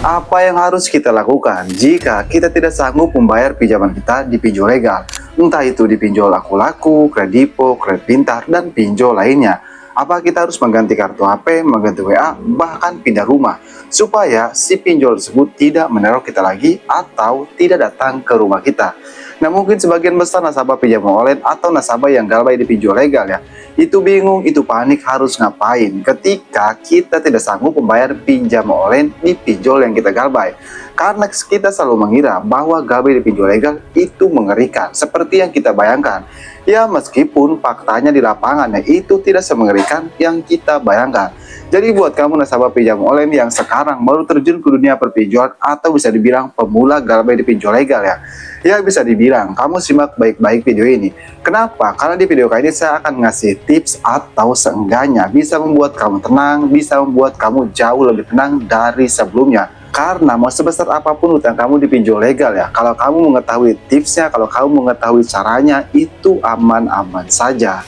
Apa yang harus kita lakukan jika kita tidak sanggup membayar pinjaman kita di pinjol legal? Entah itu di pinjol Aku-Laku, Kredipo, Kredit Pintar, dan pinjol lainnya. Apa kita harus mengganti kartu HP, mengganti WA, bahkan pindah rumah, supaya si pinjol tersebut tidak meneror kita lagi atau tidak datang ke rumah kita? Nah, mungkin sebagian besar nasabah pinjaman online atau nasabah yang galbay di pinjol legal ya, itu bingung, itu panik harus ngapain ketika kita tidak sanggup membayar pinjaman online di pinjol yang kita galbay. Karena kita selalu mengira bahwa galbay di pinjol legal itu mengerikan, seperti yang kita bayangkan. Ya, meskipun faktanya di lapangan ya, itu tidak semengerikan yang kita bayangkan. Jadi buat kamu nasabah pinjaman online yang sekarang baru terjun ke dunia perpinjolan atau bisa dibilang pemula galbay di pinjol legal ya, ya bisa dibilang kamu simak baik-baik video ini. Kenapa? Karena di video kali ini saya akan ngasih tips atau seenggaknya bisa membuat kamu tenang, bisa membuat kamu jauh lebih tenang dari sebelumnya. Karena mau sebesar apapun utang kamu di pinjol legal ya, kalau kamu mengetahui tipsnya, kalau kamu mengetahui caranya, itu aman-aman saja.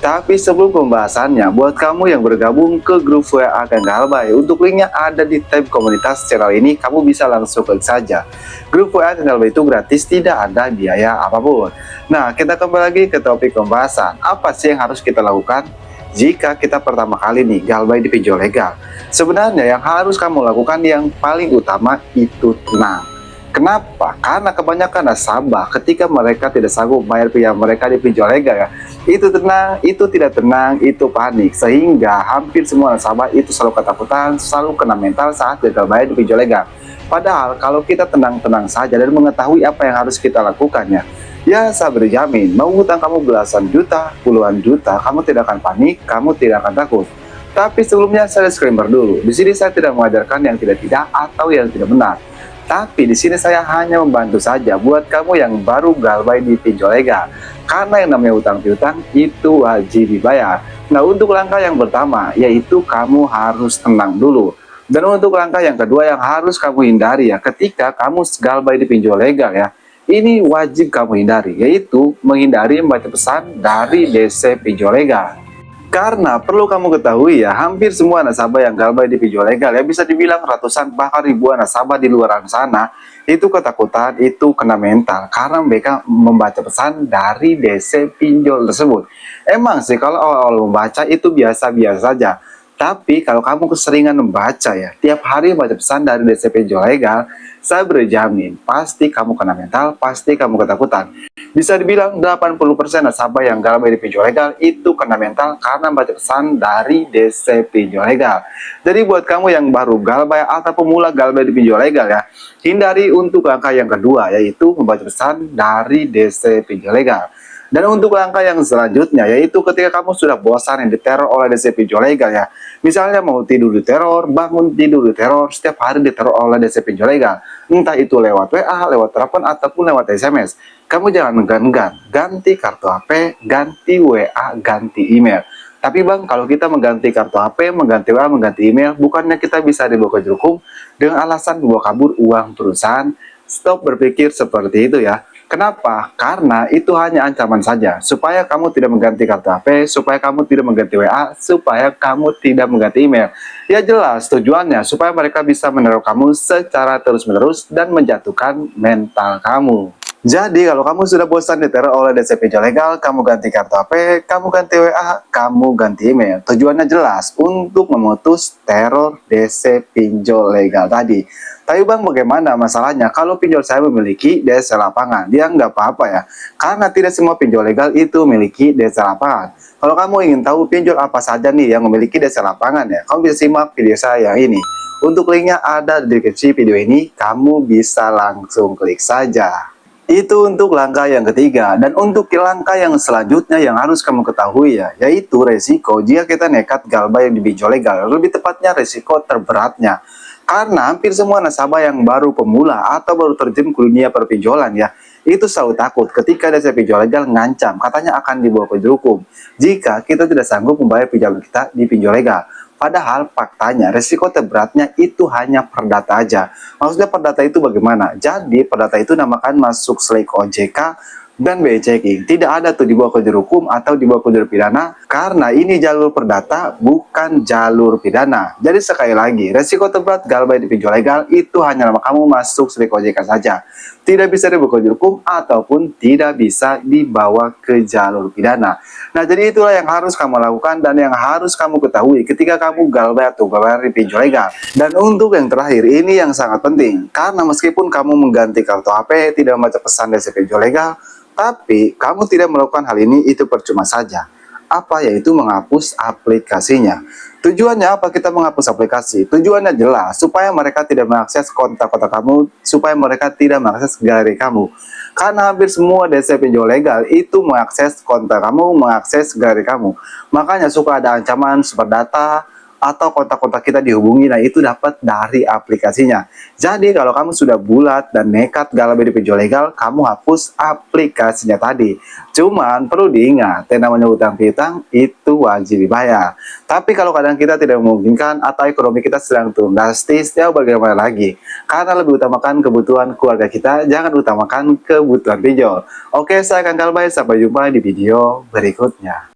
Tapi sebelum pembahasannya, buat kamu yang bergabung ke grup WA Kang Galbay, untuk linknya ada di tab komunitas channel ini, kamu bisa langsung klik saja. Grup WA Kang Galbay itu gratis, tidak ada biaya apapun. Nah, kita kembali lagi ke topik pembahasan. Apa sih yang harus kita lakukan jika kita pertama kali nih galbay di pinjol legal? Sebenarnya yang harus kamu lakukan yang paling utama itu tenang. Kenapa? Karena kebanyakan nasabah ketika mereka tidak sanggup bayar pinjaman mereka di pinjol legal ya, itu tenang, itu tidak tenang, itu panik, sehingga hampir semua nasabah itu selalu ketakutan, selalu kena mental saat gagal bayar di pinjol legal. Padahal kalau kita tenang-tenang saja dan mengetahui apa yang harus kita lakukannya, ya saya berjamin mau hutang kamu belasan juta, puluhan juta, kamu tidak akan panik, kamu tidak akan takut. Tapi sebelumnya saya disclaimer dulu, di sini saya tidak mengajarkan yang tidak-tidak atau yang tidak benar. Tapi di sini saya hanya membantu saja buat kamu yang baru galbay di pinjol legal. Karena yang namanya utang piutang itu wajib dibayar. Nah, untuk langkah yang pertama yaitu kamu harus tenang dulu. Dan untuk langkah yang kedua yang harus kamu hindari ya ketika kamu galbay di pinjol legal ya, ini wajib kamu hindari, yaitu menghindari membaca pesan dari DC pinjol legal. Karena perlu kamu ketahui ya, hampir semua nasabah yang galbay di pinjol legal ya, bisa dibilang ratusan bahkan ribuan nasabah di luar sana itu ketakutan, itu kena mental karena mereka membaca pesan dari DC pinjol tersebut. Emang sih kalau awal-awal membaca itu biasa-biasa saja. Tapi kalau kamu keseringan membaca ya, tiap hari membaca pesan dari DC pinjol legal, saya berjamin pasti kamu kena mental, pasti kamu ketakutan. Bisa dibilang 80% nasabah yang galbay di pinjol legal itu kena mental karena baca pesan dari DC pinjol legal. Jadi buat kamu yang baru galbay atau pemula galbay di pinjol legal ya, hindari untuk langkah yang kedua yaitu membaca pesan dari DC pinjol legal. Dan untuk langkah yang selanjutnya yaitu ketika kamu sudah bosan yang diteror oleh DC pinjol legal ya, misalnya mau tidur diteror, bangun tidur diteror, setiap hari diteror oleh DC pinjol legal, entah itu lewat WA, lewat telepon ataupun lewat SMS, kamu jangan enggan-enggan, ganti kartu HP, ganti WA, ganti email. Tapi bang, kalau kita mengganti kartu HP, mengganti WA, mengganti email, bukannya kita bisa dibawa ke juru hukum dengan alasan membawa kabur uang perusahaan? Stop berpikir seperti itu ya. Kenapa? Karena itu hanya ancaman saja, supaya kamu tidak mengganti kartu HP, supaya kamu tidak mengganti WA, supaya kamu tidak mengganti email. Ya jelas tujuannya supaya mereka bisa meneror kamu secara terus-menerus dan menjatuhkan mental kamu. Jadi kalau kamu sudah bosan diteror oleh DC pinjol legal, kamu ganti kartu HP, kamu ganti WA, kamu ganti email. Tujuannya jelas untuk memutus teror DC pinjol legal tadi. Tapi bang, bagaimana masalahnya kalau pinjol saya memiliki DC lapangan? Dia nggak apa-apa ya, karena tidak semua pinjol legal itu memiliki DC lapangan. Kalau kamu ingin tahu pinjol apa saja nih yang memiliki DC lapangan ya, kamu bisa simak video saya yang ini. Untuk linknya ada di deskripsi video ini, kamu bisa langsung klik saja. Itu untuk langkah yang ketiga. Dan untuk langkah yang selanjutnya yang harus kamu ketahui ya, yaitu resiko jika kita nekat galbay di pinjol legal. Lebih tepatnya resiko terberatnya. Karena hampir semua nasabah yang baru pemula atau baru terjun ke dunia perpinjolan ya, itu selalu takut ketika DC pinjol legal ngancam, katanya akan dibawa ke juru hukum jika kita tidak sanggup membayar pinjaman kita di pinjol legal. Padahal faktanya resiko terberatnya itu hanya perdata aja. Maksudnya perdata itu bagaimana? Jadi perdata itu namakan masuk SLEK OJK, dan BI checking. Tidak ada tuh di bawah koridor hukum atau di bawah koridor pidana, karena ini jalur perdata bukan jalur pidana. Jadi sekali lagi, resiko terberat galbay di pinjol legal itu hanya nama kamu masuk sebagai OJK saja. Tidak bisa dibawa ke koridor hukum ataupun tidak bisa dibawa ke jalur pidana. Nah, jadi itulah yang harus kamu lakukan dan yang harus kamu ketahui ketika kamu galbay atau galbay di pinjol legal. Dan untuk yang terakhir, ini yang sangat penting, karena meskipun kamu mengganti kartu HP, tidak membaca pesan dari si pinjol legal, tapi kamu tidak melakukan hal ini, itu percuma saja. Apa? Yaitu menghapus aplikasinya. Tujuannya apa kita menghapus aplikasi? Tujuannya jelas, supaya mereka tidak mengakses kontak-kontak kamu, supaya mereka tidak mengakses galeri kamu. Karena hampir semua DC pinjol legal itu mengakses kontak kamu, mengakses galeri kamu. Makanya suka ada ancaman super data, atau kontak-kontak kita dihubungi, nah itu dapat dari aplikasinya. Jadi kalau kamu sudah bulat dan nekat galbay di pinjol legal, kamu hapus aplikasinya tadi. Cuman perlu diingat, yang namanya utang piutang itu wajib dibayar. Tapi kalau kadang kita tidak memungkinkan atau ekonomi kita sedang turun drastis, ya bagaimana lagi? Karena lebih utamakan kebutuhan keluarga kita, jangan utamakan kebutuhan pinjol. Oke, saya akan galbay, sampai jumpa di video berikutnya.